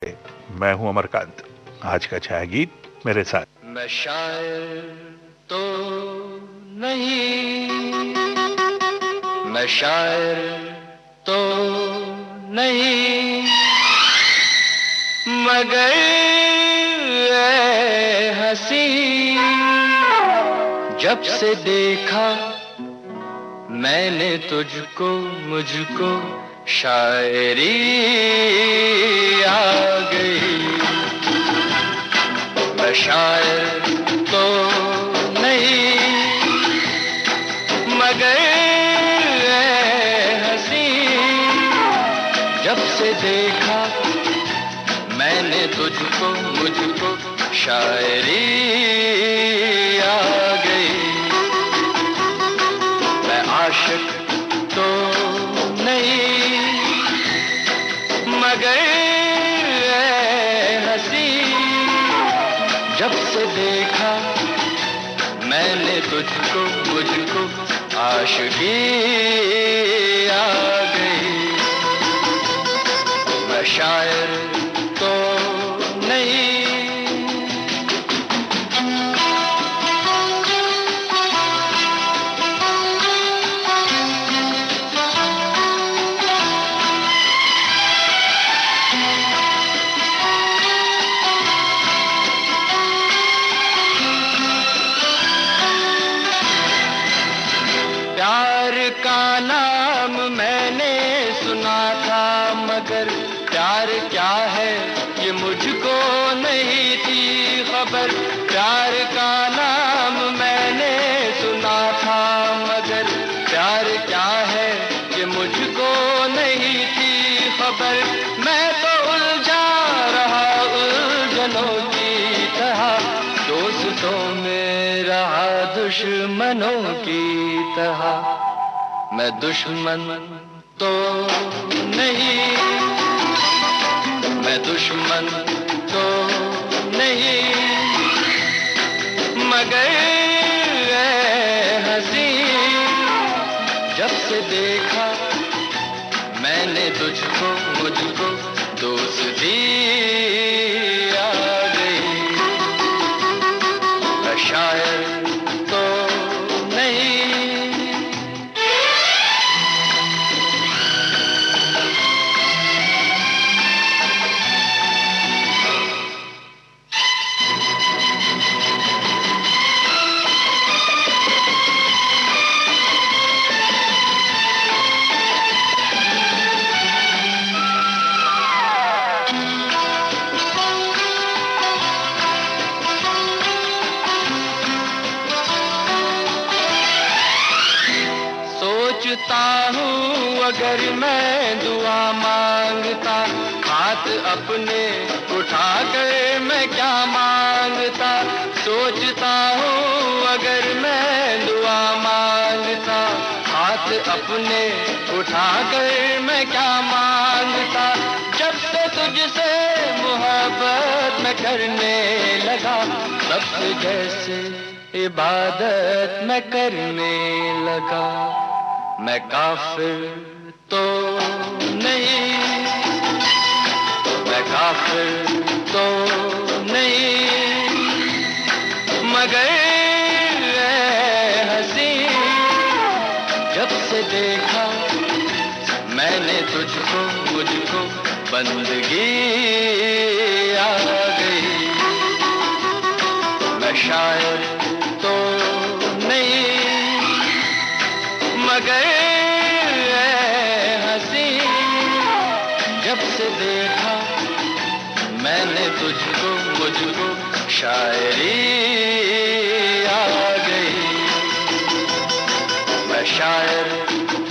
मैं हूं अमरकांत। आज का छाया गीत मेरे साथ। मैं शायर तो नहीं, मैं शायर तो नहीं, मगर ऐ हंसी, जब से देखा मैंने तुझको, मुझको शायरी आ गई। मैं शायर तो नहीं, मगर ऐ हंसी, जब से देखा मैंने तुझको, मुझको शायरी आ गई। मैं आशिक तो नहीं, मगर ऐ हंसी, जब से देखा मैंने तुझको, मुझको आशिकी आ गई। मैं शायर तो नहीं। प्यार का नाम मैंने सुना था, मगर प्यार क्या है ये मुझको नहीं थी खबर। प्यार का नाम मैंने सुना था, मगर प्यार क्या है ये मुझको नहीं थी खबर। मैं तो उलझा रहा उलझनों की तरह, दोस्तों में रहा दुश्मनों की तरह। मैं दुश्मन तो नहीं, मैं दुश्मन तो नहीं, मगर ऐ हंसी, जब से देखा मैंने तुझको, मुझको दोस्ती आ गई। मैं शायर तो नहीं। सोचता हूँ अगर मैं दुआ मांगता, हाथ अपने उठा कर मैं क्या मांगता। सोचता हूँ अगर मैं दुआ मांगता, हाथ अपने उठा कर मैं क्या मांगता। जब से तुझसे मोहब्बत मैं करने लगा, तब से जैसे इबादत मैं करने लगा। मैं काफिर तो नहीं, मैं काफिर तो नहीं, मगर ऐ हंसी, जब से देखा मैंने तुझको, मुझको बंदगी आ गई। मैं शायर तो नहीं, मगर ऐ हंसी, जब से देखा मैंने तुझको, मुझको शायरी आ गई। मैं शायर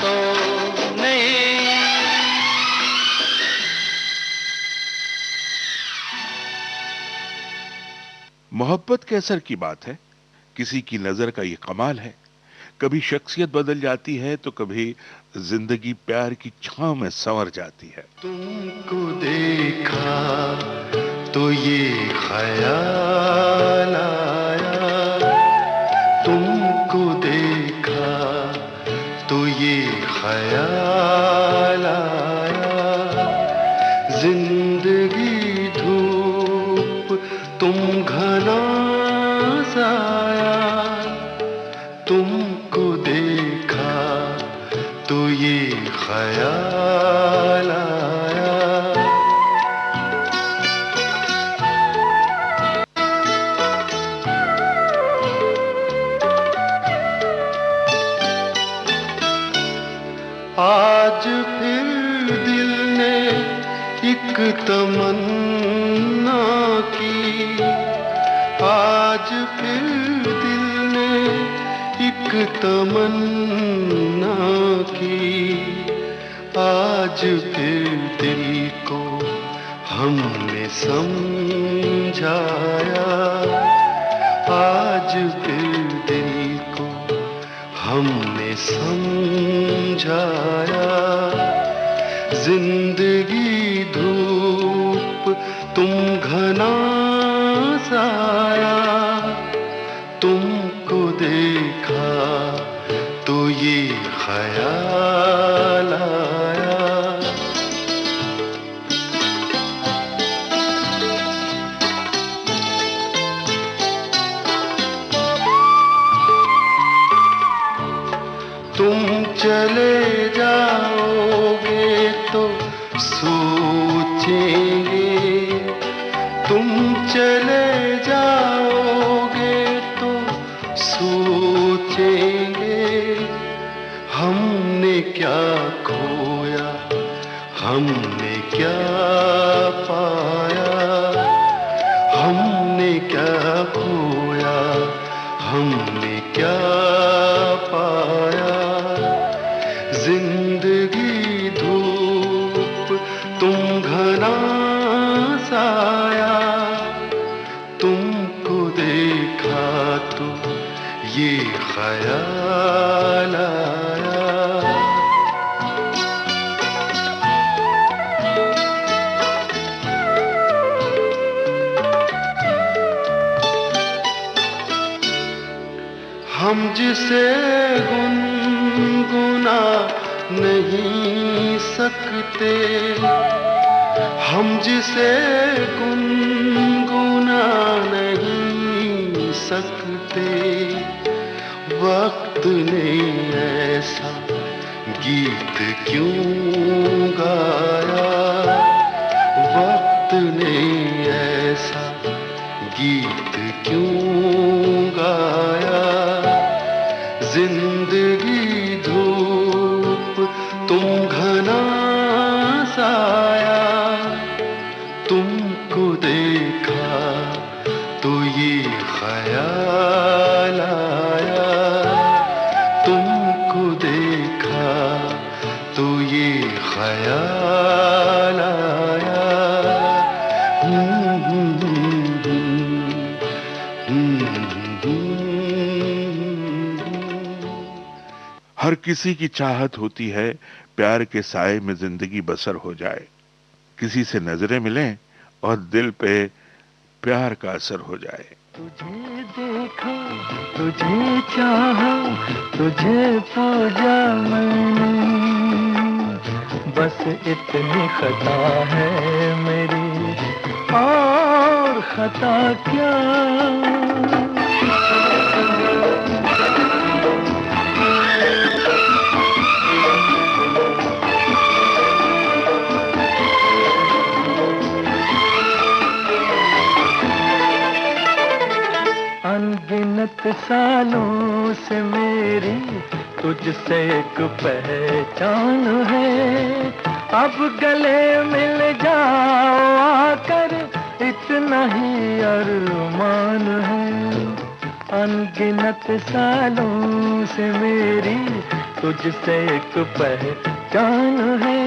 तो नहीं। मोहब्बत के असर की बात है, किसी की नजर का ये कमाल है। कभी शख्सियत बदल जाती है तो कभी जिंदगी प्यार की छांव में संवर जाती है। तुमको देखा तो ये ख्याल आया, तुमको देखा तो ये ख्याल आया, जिंदगी तुम घना साया, तुमको देखा तो ये ख्याल आया। आज फिर दिल ने एक तमन्ना की, आज फिर दिल ने एक तमन्ना की, आज फिर दिल को हमने समझाया, आज फिर दिल को हमने समझाया। जिंदगी धूप तुम घना साया, तुमको देखा तो ये ख्याल आया। तुम चले जाओगे तो सोचेंगे, तुम चले जाओगे तो सोचेंगे, हमने क्या खोया, हमने क्या पाया, हमने क्या खोया, हमने क्या पाया। जिंदगी धूप तुम घना साया, तुमको देखा तो ये ख्याल आया। हम जिसे गुनगुना नहीं सकते, हम जिसे गुनगुना नहीं सकते, वक्त ने ऐसा गीत क्यों गाया, वक्त ने ऐसा गीत क्यों गाया। जिंदगी धूप तुम घना साया, तुमको देखा तो ये ख्याल आया, तुमको देखा तो ये ख्याल आया। हर किसी की चाहत होती है प्यार के साए में जिंदगी बसर हो जाए, किसी से नजरें मिलें और दिल पे प्यार का असर हो जाए। तुझे देखा, तुझे चाहा, तुझे पूजा मैंने, बस इतनी खता है मेरी, और खता क्या। अनगिनत सालों से मेरी तुझसे एक पहचान है, अब गले मिल जाओ आकर इतना ही अरमान है। अनगिनत सालों से मेरी तुझसे एक पहचान है,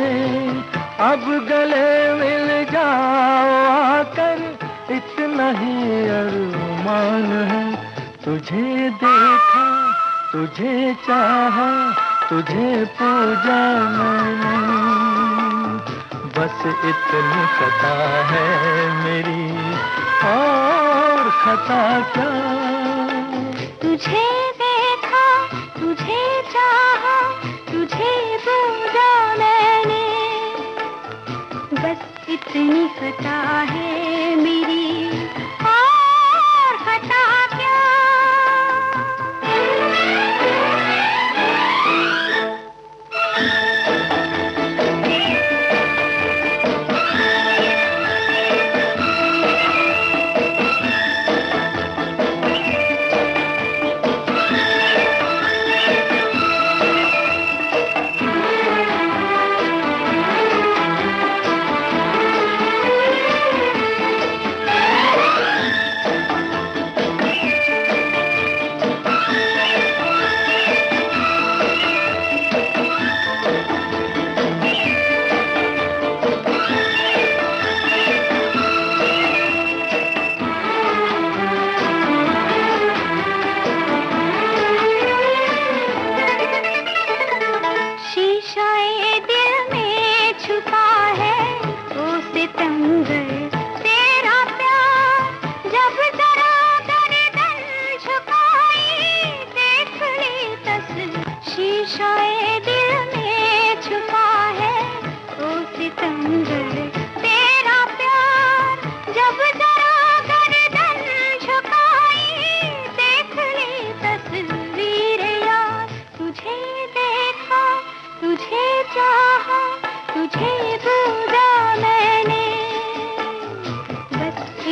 अब गले मिल जाओ आकर इतना ही अरमान है। तुझे देखा, तुझे चाहा, तुझे पूजा मैंने, बस इतनी खता है मेरी, और खता क्या। तुझे देखा, तुझे चाहा, तुझे पूजा मैंने, बस इतनी खता है मेरी।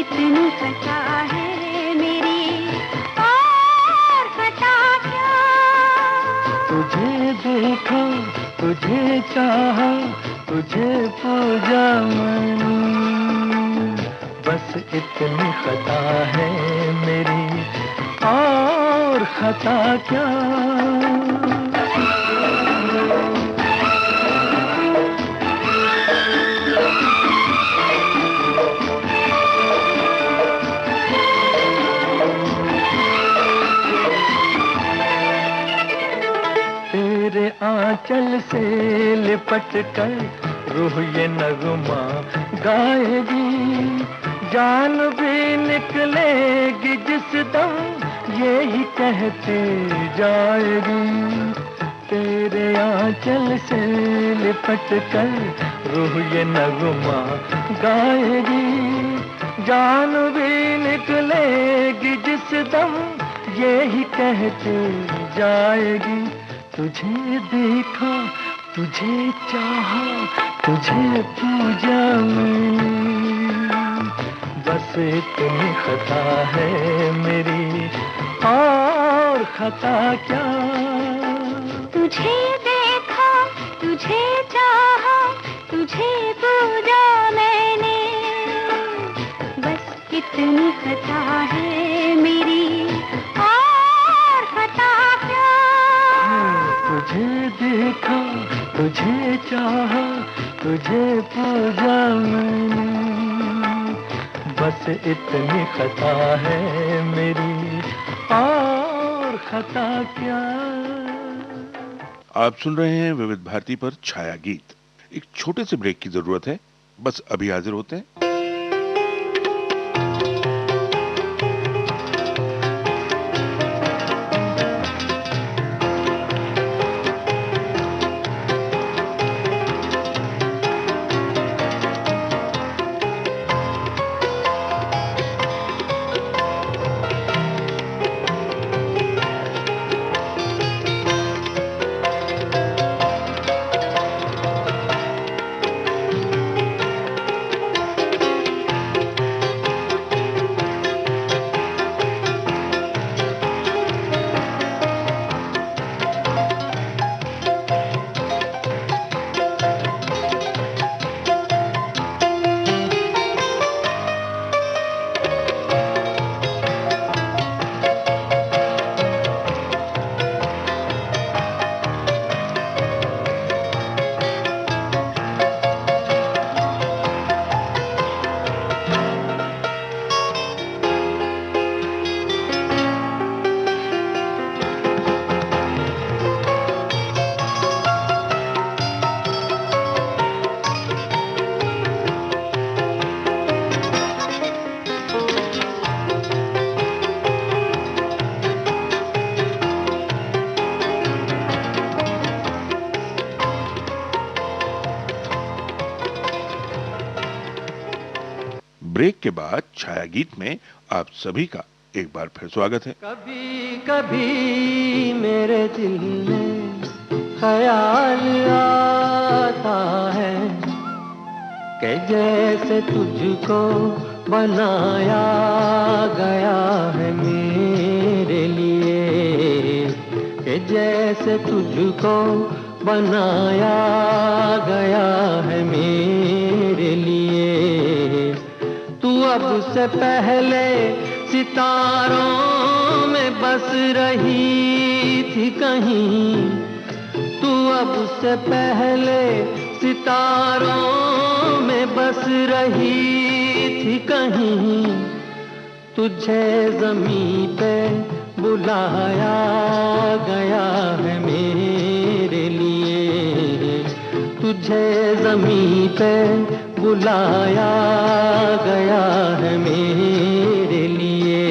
इतनी खता है मेरी, और खता क्या। तुझे देखा, तुझे चाहा, तुझे पूजा मैंने, बस इतनी खता है मेरी, और खता क्या। तेरे आंचल से लिपट कर रूह ये नगमा गाएगी, जान भी निकलेगी जिस दम यही कहते जाएगी। तेरे आंचल से लिपट कर रूह ये नगमा गाएगी, जान भी निकलेगी जिस दम यही कहते जाएगी। तुझे देखा, तुझे चाहा, तुझे पूजा मैंने, बस इतनी खता है मेरी, और खता क्या। तुझे देखा, तुझे चाहा, तुझे पूजा मैंने, बस इतनी खता है मेरी, और खता क्या। तुझे देखा, तुझे चाहा, तुझे पूजा मैंने, बस इतनी खता है मेरी, और खता क्या। आप सुन रहे हैं विविध भारती पर छाया गीत। एक छोटे से ब्रेक की जरूरत है, बस अभी हाजिर होते हैं। ब्रेक के बाद छाया गीत में आप सभी का एक बार फिर स्वागत है। कभी कभी मेरे दिल में ख्याल आता है कि जैसे तुझको बनाया गया है मेरे लिए, कि जैसे तुझको बनाया गया है मेरे लिए। तू अब से पहले सितारों में बस रही थी कहीं, तू अब से पहले सितारों में बस रही थी कहीं। तुझे ज़मीं पे बुलाया गया है मेरे लिए, तुझे ज़मीं पे बुलाया गया है मेरे लिए।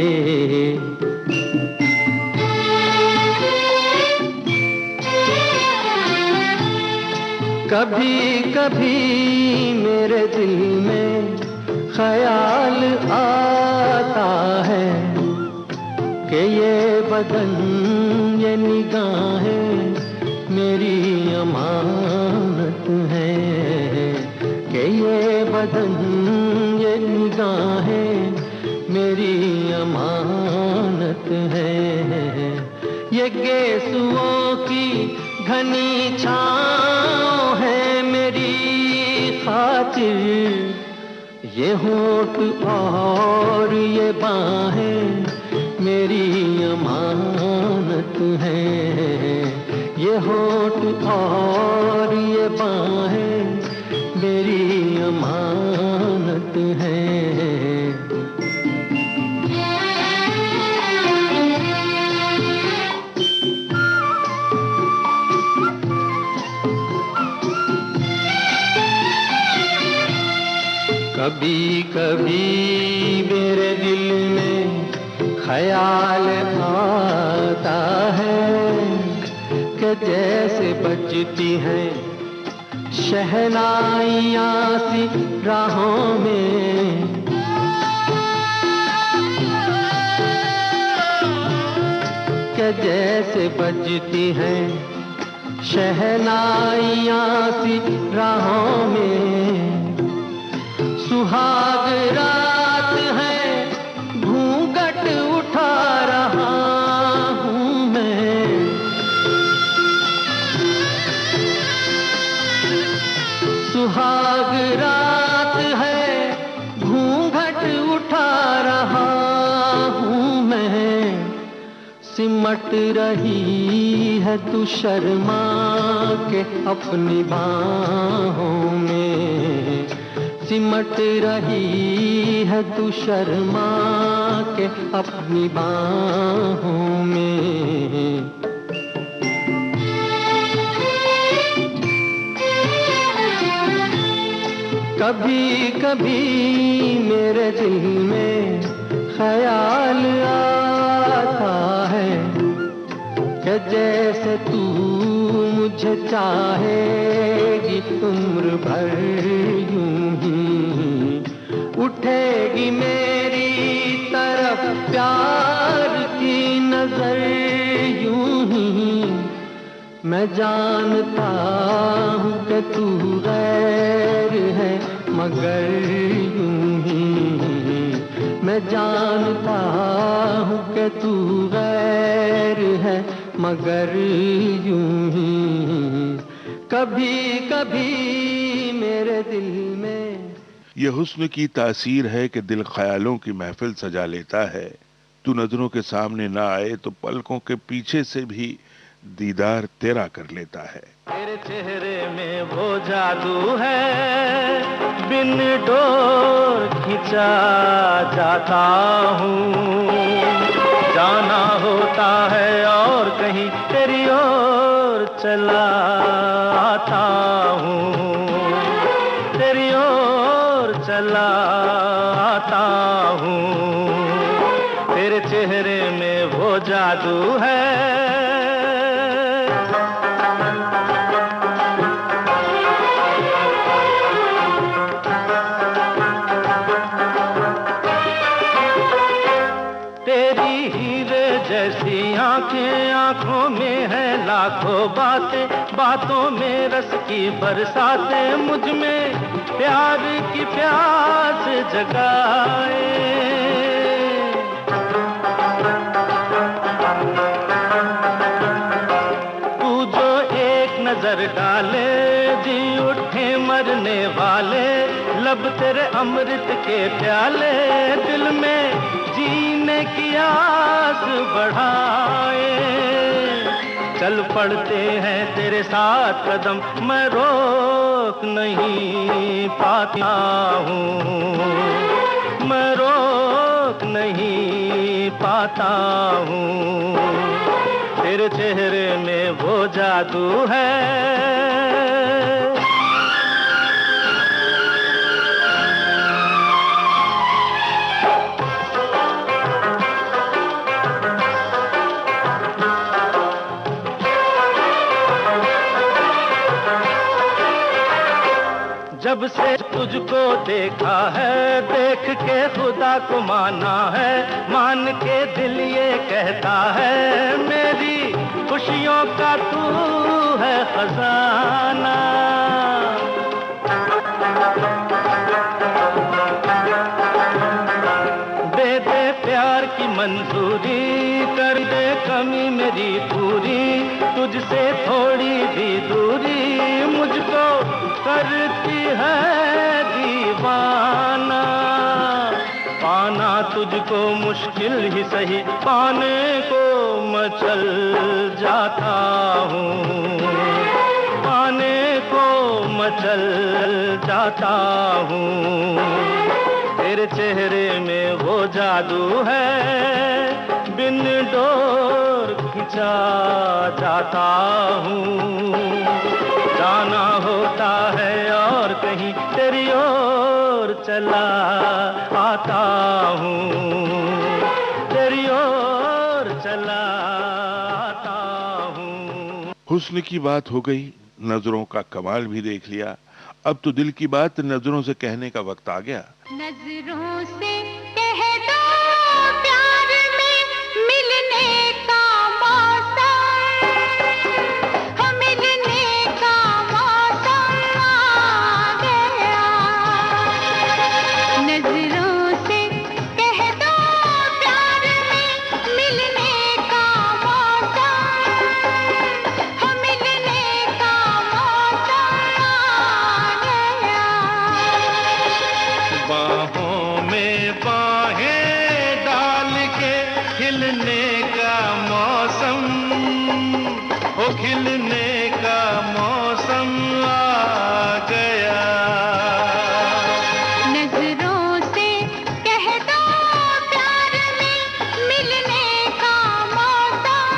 कभी कभी मेरे दिल में ख्याल आता है कि ये बदन ये निगाहें मेरी अमानत है, कि ये बदन ये निगाहें मेरी अमानत है। ये गेसुओं की घनी छाँव है मेरी खातिर, ये होठ और ये बाहें मेरी अमानत है। ये होठ और ये बाहें मेरी अमानत है। कभी कभी मेरे दिल में ख्याल आता है कि जैसे बजती हैं शहनाइयाँ सी राहों में, कि जैसे बजती हैं शहनाइयाँ सी राहों में। सुहाग रात है घूंघट उठा रहा हूँ मैं, सुहाग रात है घूंघट उठा रहा हूँ मैं। सिमट रही है तू शर्मा के अपनी बाहों में, सिमट रही है तू शर्मा के अपनी बाहों में। कभी कभी मेरे दिल में ख्याल आता है कि जैसे तू मुझे चाहेगी उम्र भर यूं ही, उठेगी मेरी तरफ प्यार की नजर यूं ही। मैं जानता हूँ कि तू गैर है मगर यूं ही, मैं जानता हूँ कि तू गैर है मगर यूं ही। कभी कभी मेरे दिल में ये हुस्न की तासीर है कि दिल ख्यालों की महफिल सजा लेता है। तू नजरों के सामने ना आए तो पलकों के पीछे से भी दीदार तेरा कर लेता है। तेरे चेहरे में वो जादू है, बिन डोर खिंचा जाता हूँ। जाना होता है और कहीं तेरी ओर चला आता हूँ, तेरी ओर चला आता हूँ। तेरे चेहरे में वो जादू है। जैसी आंखें आंखों में है लाखों बातें, बातों में रस की बरसातें, मुझ में प्यार की प्यास जगाए। तू जो एक नजर डाले जी उठे मरने वाले, लब तेरे अमृत के प्याले दिल में जीने की आस बढ़ाए। चल पड़ते हैं तेरे साथ कदम, मैं रोक नहीं पाता हूँ, मैं रोक नहीं पाता हूँ। तेरे चेहरे में वो जादू है। जब से तुझको देखा है, देख के खुदा को माना है, मान के दिल ये कहता है मेरी खुशियों का तू है खजाना। दे मंजूरी कर दे कमी मेरी पूरी, तुझसे थोड़ी भी दूरी मुझको करती है दीवाना। पाना तुझको मुश्किल ही सही, पाने को मचल जाता हूँ, पाने को मचल जाता हूँ। तेरे चेहरे में वो जादू है, बिन डोर खिंचा जाता हूँ। जाना होता है और कहीं तेरी ओर चला आता हूँ, तेरी ओर चला आता हूँ। हुस्न की बात हो गई, नजरों का कमाल भी देख लिया, अब तो दिल की बात नजरों से कहने का वक्त आ गया। नजरों से कह दो प्यार में मिलने का मौसम, हम मिलने का मौसम आ गया। नजरों से कह दो प्यार में मिलने का मौसम, हम मिलने का मौसम आ गया। बाहों में बाहें डाल के खिलने का मौसम, ओ खिलने का मौसम आ गया। नजरों से कह दो प्यार में मिलने का मौसम,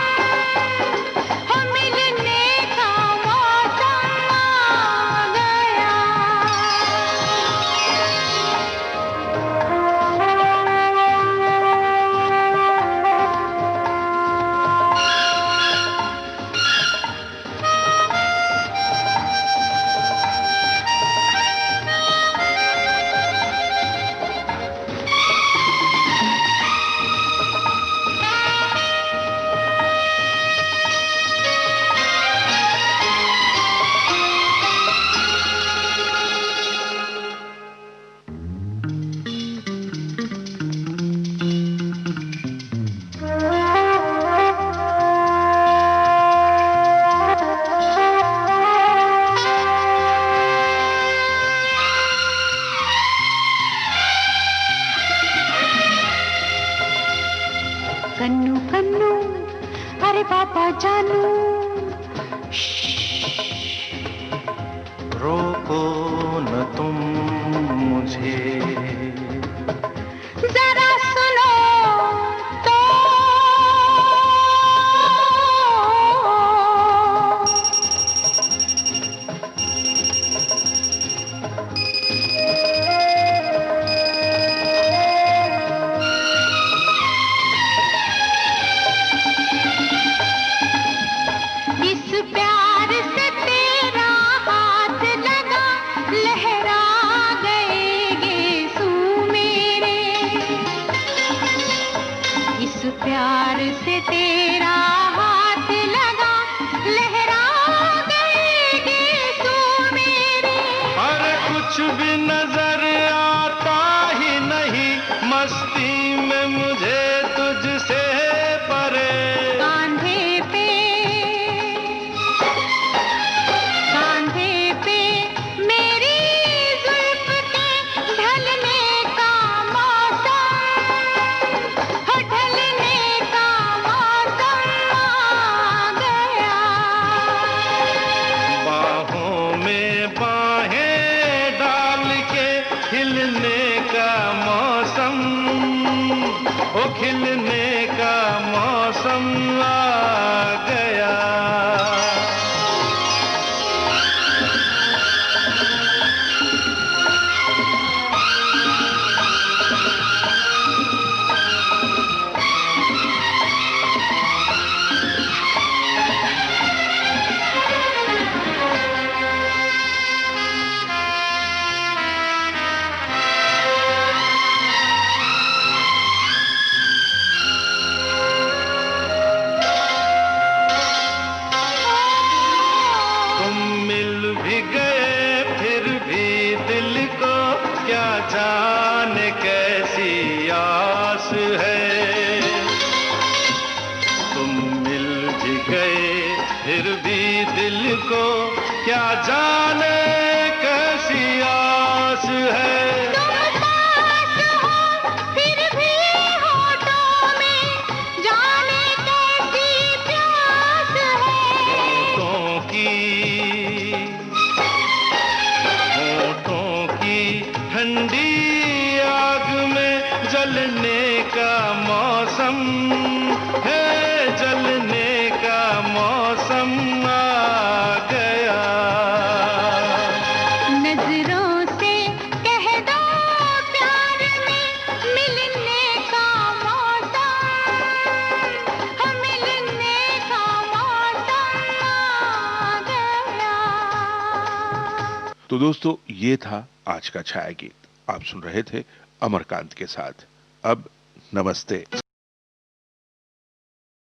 हम मिलने का मौसम आ गया। कन्नू कन्नू अरे पापा जानू, रोको न तुम मुझे, जरा सुनो तो। इस प्यार से तेरा हाथ लगा, लहरा गए गेसू मेरे। इस प्यार से तेरा हाथ लगा, लहरा गए गेसू मेरे। और कुछ भी नजर आता ही नहीं, मस्ती में मुझे तुझसे परे। कांधे पे मेरी जुल्फ के ढलने का मौसम, हो ढलने का मौसम आ गया। बाहों में बाहें डाल के खिलने का मौसम, ओ खिलने का मौसम आ गया। तुमको क्या जाने कैसी आस है। तुम पास हो फिर भी होठों में जाने कैसी प्यास है। होठों की ठंडी आग में जलने का मौसम है, जलने का मौसम आ गया। नजरों से कह दो प्यार में मिलने का मौसम, हम मिलने का मौसम आ गया। तो दोस्तों, ये था आज का छाया गीत। आप सुन रहे थे अमरकांत के साथ। अब नमस्ते।